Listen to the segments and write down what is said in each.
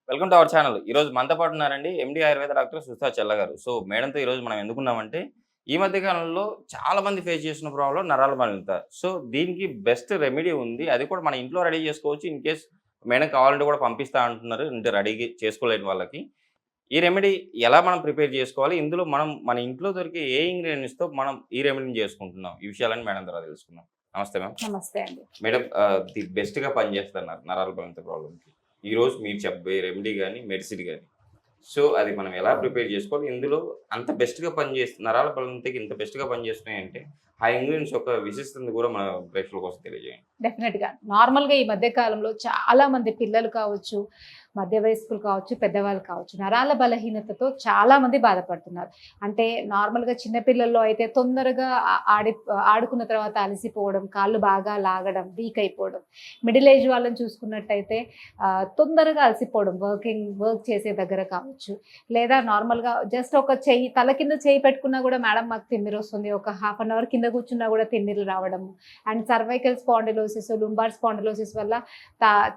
Welcome to our channel. ఈరోజు మనతో పాటు ఉన్నారండి ఎండి ఆయుర్వేద డాక్టర్ సుధా చెల్ల గారు. సో మేడంతో ఈరోజు మనం ఎందుకున్నామంటే, ఈ మధ్య కాలంలో చాలా మంది ఫేస్ చేస్తున్న ప్రాబ్లమ్ నరాల బలహీనత. సో దీనికి బెస్ట్ రెమెడీ ఉంది. అది కూడా మన ఇంట్లో రెడీ చేసుకోవచ్చు. ఇన్ కేస్ మేడం కావాలంటే కూడా పంపిస్తా అంటున్నారు. అంటే రెడీ చేసుకోలేని వాళ్ళకి. ఈ రెమెడీ ఎలా మనం ప్రిపేర్ చేసుకోవాలి? ఇందులో మనం మన ఇంట్లో దొరికే ఏ ఇంగ్రీడియెంట్స్‌తో మనం ఈ రెమెడీని చేసుకుంటున్నాం? ఈ విషయాలన్నీ మేడం ద్వారా తెలుసుకుందాం. నమస్తే మ్యామ్. నమస్తే అండి. మేడం ది బెస్ట్‌గా పనిచేస్తున్నారు నరాల బలహీనత ప్రాబ్లమ్‌కి. ఈరోజు మీరు చెప్పే రెమెడీ గాని, మెడిసిన్ గాని. సో అది మనం ఎలా ప్రిపేర్ చేసుకోవాలి? ఇందులో అంత బెస్ట్‌గా నరాల బలహీనతకి ఇంత బెస్ట్‌గా పనిచేస్తున్నాయంటే, ఆ ఇంగ్రీడియెంట్స్ యొక్క విశిష్టతను కూడా మన ప్రేక్షకుల కోసం తెలియజేయండి. డెఫినెట్‌గా. నార్మల్‌గా ఈ మధ్య కాలంలో చాలా మంది పిల్లలు కావచ్చు, మధ్య వయస్కులు కావచ్చు, పెద్దవాళ్ళు కావచ్చు, నరాల బలహీనతతో చాలా మంది బాధపడుతున్నారు. అంటే నార్మల్‌గా చిన్న పిల్లల్లో అయితే తొందరగా ఆడుకున్న తర్వాత అలసిపోవడం, కాళ్ళు బాగా లాగడం, వీక్ అయిపోవడం. మిడిల్ ఏజ్ వాళ్ళని చూసుకున్నట్టయితే తొందరగా అలసిపోవడం, వర్క్ చేసే దగ్గర కావచ్చు. లేదా నార్మల్‌గా జస్ట్ ఒక తల కింద చెయ్యి పెట్టుకున్నా కూడా మేడం మాకు తిమ్మిరొస్తుంది. ఒక హాఫ్ అన్ అవర్ కింద కూర్చున్నా కూడా తిమ్మిర్లు రావడము. And cervical spondylosis, lumbar spondylosis వల్ల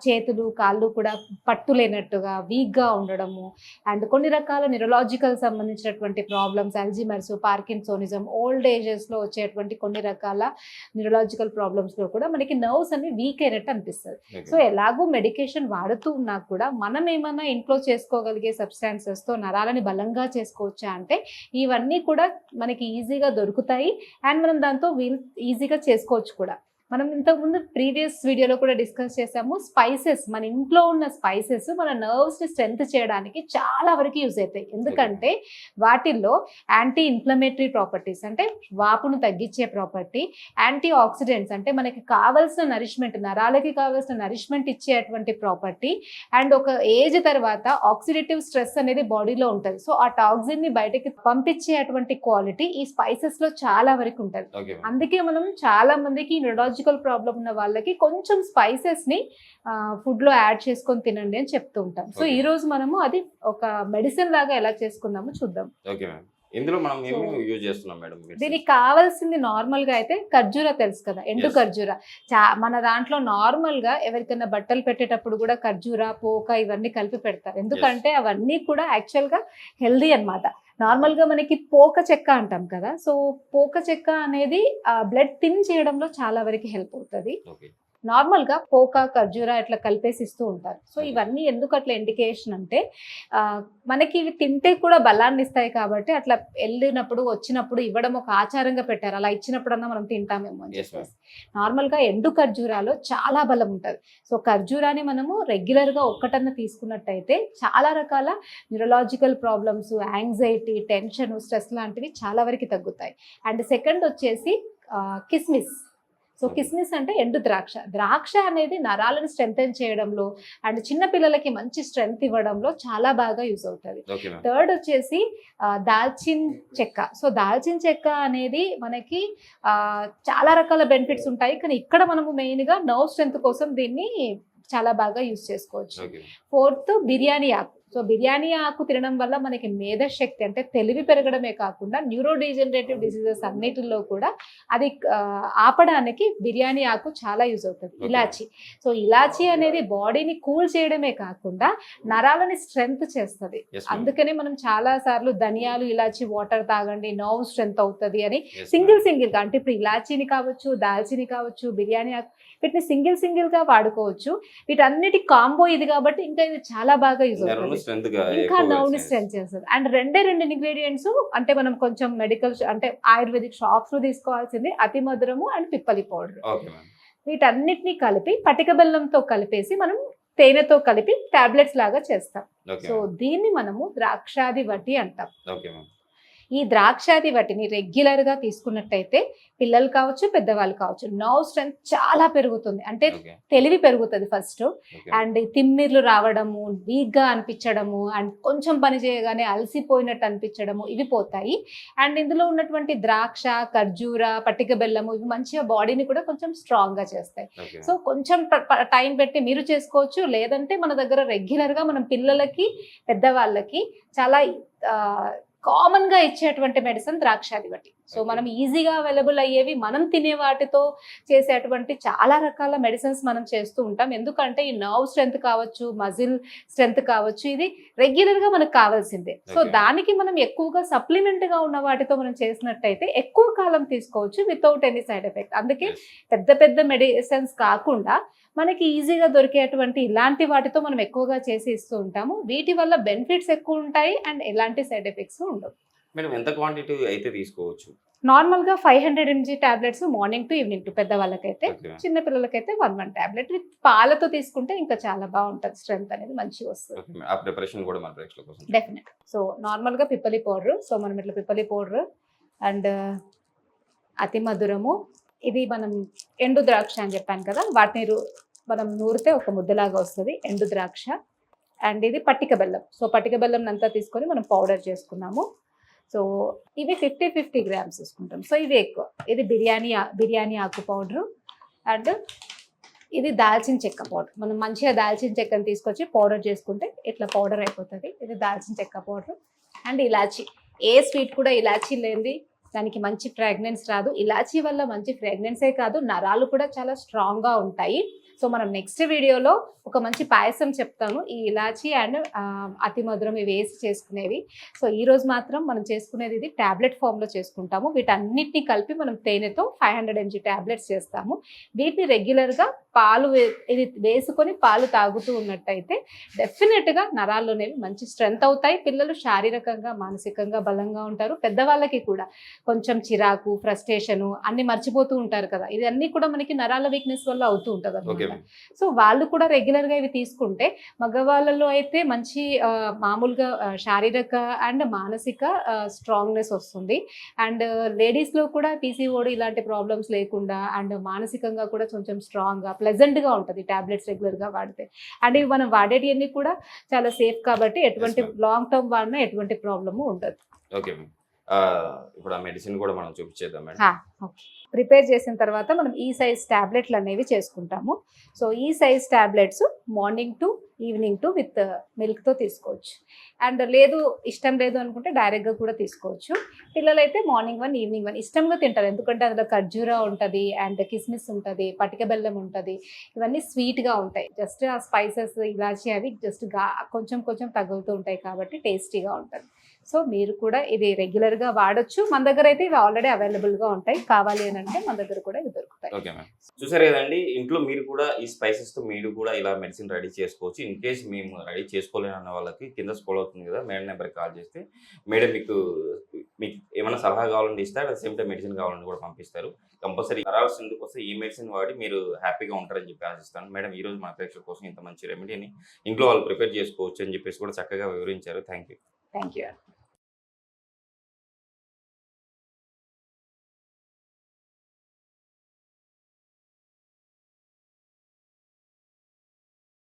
చేతులు, కాళ్ళు కూడా పట్టు లేనట్టుగా వీక్గా ఉండడము. అండ్ కొన్ని రకాల న్యూరలాజికల్ సంబంధించినటువంటి ప్రాబ్లమ్స్, అల్జీమర్స్, పార్కిన్సోనిజం, ఓల్డ్ ఏజెస్లో వచ్చేటువంటి కొన్ని రకాల న్యూరలాజికల్ ప్రాబ్లమ్స్లో కూడా మనకి నర్వ్స్ అన్ని వీక్ అయినట్టు అనిపిస్తుంది. సో ఎలాగో మెడికేషన్ వాడుతూ ఉన్నా కూడా మనం ఏమైనా ఇంట్లో చేసుకోగలిగే సబ్స్టాన్సెస్తో నరాలని బలంగా చేసుకోవచ్చా అంటే ఇవన్నీ కూడా మనకి ఈజీగా దొరుకుతాయి. అండ్ మనం దాంతో ఈజీగా చేసుకోవచ్చు కూడా. మనం ఇంతకుముందు ప్రీవియస్ వీడియోలో కూడా డిస్కస్ చేసాము. స్పైసెస్, మన ఇంట్లో ఉన్న స్పైసెస్ మన నర్వ్స్ని స్ట్రెంత్ చేయడానికి చాలా వరకు యూజ్ అవుతాయి. ఎందుకంటే వాటిల్లో యాంటీ ఇన్ఫ్లమేటరీ ప్రాపర్టీస్, అంటే వాపును తగ్గించే ప్రాపర్టీ, యాంటీ ఆక్సిడెంట్స్, అంటే మనకి కావాల్సిన నరిష్మెంట్, నరాలకి కావాల్సిన నరిష్మెంట్ ఇచ్చేటువంటి ప్రాపర్టీ, అండ్ ఒక ఏజ్ తర్వాత ఆక్సిడేటివ్ స్ట్రెస్ అనేది బాడీలో ఉంటుంది. సో ఆ టాక్సిన్ని బయటకి పంపించేటువంటి క్వాలిటీ ఈ స్పైసెస్లో చాలా వరకు ఉంటుంది. అందుకే మనం చాలా మందికి న్యూరలాజికల్ ప్రాబ్లం ఉన్న వాళ్ళకి కొంచెం స్పైసెస్ ని ఫుడ్ లో యాడ్ చేసుకొని తినండి అని చెప్తూ ఉంటాం. సో ఈ రోజు మనము అది ఒక మెడిసిన్ లాగా ఎలా చేసుకుందామో చూద్దాం. ఇందులో మనం ఏమేమి యూజ్ చేస్తున్నాం మేడం? దీనికి కావాల్సింది నార్మల్ గా అయితే ఖర్జూర తెలుసు కదా, ఎండు ఖర్జూర. మన దాంట్లో నార్మల్ గా ఎవరికైనా బట్టలు పెట్టేటప్పుడు కూడా ఖర్జూర, పోక ఇవన్నీ కలిపి పెడతారు. ఎందుకంటే అవన్నీ కూడా యాక్చువల్ గా హెల్దీ అన్నమాట. నార్మల్ గా మనకి పోక చెక్క అంటాం కదా, సో పోక చెక్క అనేది బ్లడ్ థిన్ చేయడంలో చాలా వరకు హెల్ప్ అవుతుంది. నార్మల్ గా పోక, ఖర్జూర ఇట్లా కలిపేసి ఇస్తూ ఉంటారు. సో ఇవన్నీ ఎందుకు అట్లా ఇండికేషన్ అంటే మనకి ఇవి తింటే కూడా బలాన్ని ఇస్తాయి కాబట్టి అట్లా వెళ్ళినప్పుడు వచ్చినప్పుడు ఇవ్వడం ఒక ఆచారంగా పెట్టారు. అలా ఇచ్చినప్పుడన్నా మనం తింటామేమో అని చెప్పేసి. నార్మల్ గా ఎండు ఖర్జూరాలో చాలా బలం ఉంటుంది. సో ఖర్జూరాన్ని మనము రెగ్యులర్ గా ఒక్కటన్నా తీసుకున్నట్టయితే చాలా రకాల neurological problems, anxiety, tension, stress లాంటివి చాలా వరకు తగ్గుతాయి. అండ్ సెకండ్ వచ్చేసి కిస్మిస్. సో కిస్మిస్ అంటే ఎండు ద్రాక్ష. ద్రాక్ష అనేది నరాలను స్ట్రెంథెన్ చేయడంలో అండ్ చిన్న పిల్లలకి మంచి స్ట్రెంగ్త్ ఇవ్వడంలో చాలా బాగా యూజ్ అవుతుంది. థర్డ్ వచ్చేసి దాల్చిన చెక్క. సో దాల్చిన చెక్క అనేది మనకి చాలా రకాల బెనిఫిట్స్ ఉంటాయి, కానీ ఇక్కడ మనము మెయిన్గా నర్వ్ స్ట్రెంత్ కోసం దీన్ని చాలా బాగా యూజ్ చేసుకోవచ్చు. ఫోర్త్ బిర్యానీ ఆకు. సో బిర్యానీ ఆకు తినడం వల్ల మనకి మేధశక్తి, అంటే తెలివి పెరగడమే కాకుండా న్యూరో డీజనరేటివ్ డిసీజెస్ అన్నిటిలో కూడా అది ఆపడానికి బిర్యానీ ఆకు చాలా యూజ్ అవుతుంది. ఇలాచి. సో ఇలాచి అనేది బాడీని కూల్ చేయడమే కాకుండా నరాలని స్ట్రెంగ్త్ చేస్తుంది. అందుకనే మనం చాలా సార్లు ధనియాలు, ఇలాచి వాటర్ తాగండి, నర్వ్ స్ట్రెంగ్త్ అవుతుంది అని సింగిల్ గా, అంటే ఇప్పుడు ఇలాచీని కావచ్చు, దాల్చిని కావచ్చు, బిర్యానీ ఆకు, వీటిని సింగిల్ గా వాడుకోవచ్చు. వీటన్నిటి కాంబో ఇది కాబట్టి ఇంకా ఇది చాలా బాగా యూజ్ అవుతుంది, ఇంకా నర్వ్ ని స్ట్రెంత్ చేస్తుంది. అండ్ రెండు ఇంగ్రీడియంట్స్, అంటే మనం కొంచెం మెడికల్ అంటే ఆయుర్వేదిక్ షాప్స్ లో తీసుకోవాల్సింది అతి మధురము అండ్ పిప్పలి పౌడర్. వీటన్నిటిని కలిపి పటిక బెల్లంతో కలిపేసి మనం తేనెతో కలిపి టాబ్లెట్స్ లాగా చేస్తాం. సో దీన్ని మనము ద్రాక్షాది వటి అంటాం. ఈ ద్రాక్షాది వటిని రెగ్యులర్గా తీసుకున్నట్టయితే పిల్లలు కావచ్చు, పెద్దవాళ్ళు కావచ్చు, నర్వ్ స్ట్రెంత్ చాలా పెరుగుతుంది. అంటే తెలివి పెరుగుతుంది ఫస్ట్. అండ్ తిమ్మిర్లు రావడము, వీక్గా అనిపించడము, అండ్ కొంచెం పని చేయగానే అలసిపోయినట్టు అనిపించడము, ఇవి పోతాయి. అండ్ ఇందులో ఉన్నటువంటి ద్రాక్ష, ఖర్జూర, పట్టిక బెల్లము ఇవి మంచిగా బాడీని కూడా కొంచెం స్ట్రాంగ్గా చేస్తాయి. సో కొంచెం టైం పెట్టి మీరు చేసుకోవచ్చు. లేదంటే మన దగ్గర రెగ్యులర్గా మనం పిల్లలకి, పెద్దవాళ్ళకి చాలా కామన్ గా ఇచ్చేటువంటి మెడిసిన్ ద్రాక్షాది వటి. సో మనం ఈజీగా అవైలబుల్ అయ్యేవి, మనం తినే వాటితో చేసేటువంటి చాలా రకాల మెడిసిన్స్ మనం చేస్తూ ఉంటాం. ఎందుకంటే ఈ నర్వ్ స్ట్రెంత్ కావచ్చు, మజిల్ స్ట్రెంత్ కావచ్చు, ఇది రెగ్యులర్గా మనకు కావాల్సిందే. సో దానికి మనం ఎక్కువగా సప్లిమెంట్గా ఉన్న వాటితో మనం చేసినట్టయితే ఎక్కువ కాలం తీసుకోవచ్చు వితౌట్ ఎనీ సైడ్ ఎఫెక్ట్. అందుకే పెద్ద పెద్ద మెడిసిన్స్ కాకుండా మనకి ఈజీగా దొరికేటువంటి ఇలాంటి వాటితో మనం ఎక్కువగా చేసి ఇస్తూ ఉంటాము. వీటి వల్ల బెనిఫిట్స్ ఎక్కువ ఉంటాయి అండ్ ఎలాంటి సైడ్ ఎఫెక్ట్స్ ఉండవు. మేడం ఎంత క్వాంటిటీ అయితే తీసుకోవచ్చు? నార్మల్గా 500 mg tablets morning two evening two పెద్దవాళ్ళకైతే, Okay. చిన్న పిల్లలకైతే 1 టాబ్లెట్ విత్ పాలతో తీసుకుంటే ఇంకా చాలా బాగుంటుంది, స్ట్రెంత్ అనేది మంచిగా వస్తుంది. Okay, ఆ ప్రిపరేషన్ కూడా మన ప్రేక్షకుల కోసం డెఫినెట్. సో నార్మల్గా పిప్పలి పౌడర్, సో మనం ఇట్లా పిప్పలి పౌడర్ అండ్ అతి మధురము, ఇది మనం ఎండు ద్రాక్ష అని చెప్పాను కదా, వాటిని మనం నూరితే ఒక ముద్దలాగా వస్తుంది ఎండు ద్రాక్ష. అండ్ ఇది పట్టిక బెల్లం, సో పట్టిక బెల్లం అంతా తీసుకొని మనం పౌడర్ చేసుకున్నాము. సో ఇవి 50 గ్రామ్స్ తీసుకుంటాం. సో ఇవి ఎక్కువ. ఇది బిర్యానీ ఆకు పౌడరు అండ్ ఇది దాల్చిన చెక్క పౌడర్. మనం మంచిగా దాల్చిన చెక్కను తీసుకొచ్చి పౌడర్ చేసుకుంటే ఇట్లా పౌడర్ అయిపోతుంది. ఇది దాల్చిన చెక్క powder and elaichi. A sweet కూడా ఇలాచీ లేనిది దానికి మంచి ఫ్రాగ్రెన్స్ రాదు. ఇలాచీ వల్ల మంచి ఫ్రాగ్రెన్సే కాదు, నరాలు కూడా చాలా స్ట్రాంగ్గా ఉంటాయి. సో మనం నెక్స్ట్ వీడియోలో ఒక మంచి పాయసం చెప్తాను, ఈ ఇలాచీ అండ్ అతి మధురం ఇవి వేసి చేసుకునేవి. సో ఈ రోజు మాత్రం మనం చేసుకునేది ఇది ట్యాబ్లెట్ ఫామ్లో చేసుకుంటాము. వీటన్నిటిని కలిపి మనం తేనెతో 500 mg టాబ్లెట్స్ చేస్తాము. వీటిని రెగ్యులర్గా పాలు ఇది వేసుకొని పాలు తాగుతూ ఉన్నట్టయితే డెఫినెట్గా నరాల్లోనేవి మంచి స్ట్రెంత్ అవుతాయి. పిల్లలు శారీరకంగా మానసికంగా బలంగా ఉంటారు. పెద్దవాళ్ళకి కూడా కొంచెం చిరాకు, ఫ్రస్ట్రేషను అన్ని మర్చిపోతూ ఉంటారు కదా, ఇది అన్నీ కూడా మనకి నరాల వీక్నెస్ వల్ల అవుతూ ఉంటుంది అన్నమాట. సో వాళ్ళు కూడా రెగ్యులర్గా ఇవి తీసుకుంటే, మగవాళ్ళలో అయితే మంచి మామూలుగా శారీరక అండ్ మానసిక స్ట్రాంగ్నెస్ వస్తుంది. అండ్ లేడీస్లో కూడా పీసీఓడి ఇలాంటి ప్రాబ్లమ్స్ లేకుండా అండ్ మానసికంగా కూడా కొంచెం స్ట్రాంగ్గా ప్లెజెంట్గా ఉంటుంది టాబ్లెట్స్ రెగ్యులర్గా వాడితే. అండ్ ఇవి మనం వాడేటివన్నీ కూడా చాలా సేఫ్ కాబట్టి ఎటువంటి లాంగ్ టర్మ్ వాడినా ఎటువంటి ప్రాబ్లము ఉండదు. ఓకే, ఇప్పుడు ఆ మెడిసిన్ కూడా మనం చూపించేద్దాం మేడం. ప్రిపేర్ చేసిన తర్వాత మనం ఈ సైజ్ టాబ్లెట్లు అనేవి చేసుకుంటాము. సో ఈ size tablets morning two evening two with మిల్క్తో తీసుకోవచ్చు. అండ్ లేదు ఇష్టం లేదు అనుకుంటే డైరెక్ట్గా కూడా తీసుకోవచ్చు. పిల్లలైతే మార్నింగ్ 1 ఈవినింగ్ 1 ఇష్టంగా తింటారు, ఎందుకంటే అందులో ఖర్జూరా ఉంటుంది అండ్ కిస్మిస్ ఉంటుంది, పటిక బెల్లం ఉంటుంది, ఇవన్నీ స్వీట్గా ఉంటాయి. జస్ట్ ఆ స్పైసెస్ ఇలాచి అవి జస్ట్ కొంచెం కొంచెం తగులుతూ ఉంటాయి కాబట్టి టేస్టీగా ఉంటుంది. సో మీరు కూడా ఇది రెగ్యులర్గా వాడచ్చు. మన దగ్గర అయితే ఇవి ఆల్రెడీ అవైలబుల్గా ఉంటాయి, కావాలి అని అంటే మన దగ్గర కూడా ఇవి దొరుకుతాయి. ఓకే మ్యామ్, చూసారు కదండి, ఇంట్లో మీరు కూడా ఈ స్పైసెస్తో మీరు కూడా ఇలా మెడిసిన్ రెడీ చేసుకోవచ్చు. ఇన్ కేస్ మేము రెడీ చేసుకోలేని అన్న వాళ్ళకి కింద స్క్రోల్ అవుతుంది కదా మేడం నెంబర్కి కాల్ చేస్తే మేడం మీకు ఏమైనా సలహా కావాలంటే ఇస్తారు, అట్ సేమ్ టైం మెడిసిన్ కావాలని కూడా పంపిస్తారు. కంపల్సరీ నరాల స్ట్రెంత్ కోసం ఈ మెడిసిన్ వాడి మీరు హ్యాపీగా ఉంటారని చెప్పి ఆశిస్తాను. మేడం ఈ రోజు మన ప్రేక్షకుల కోసం ఇంత మంచి రెమెడీని ఇంట్లో వాళ్ళు ప్రిపేర్ చేసుకోవచ్చు అని చెప్పేసి కూడా చక్కగా వివరించారు. Thank you.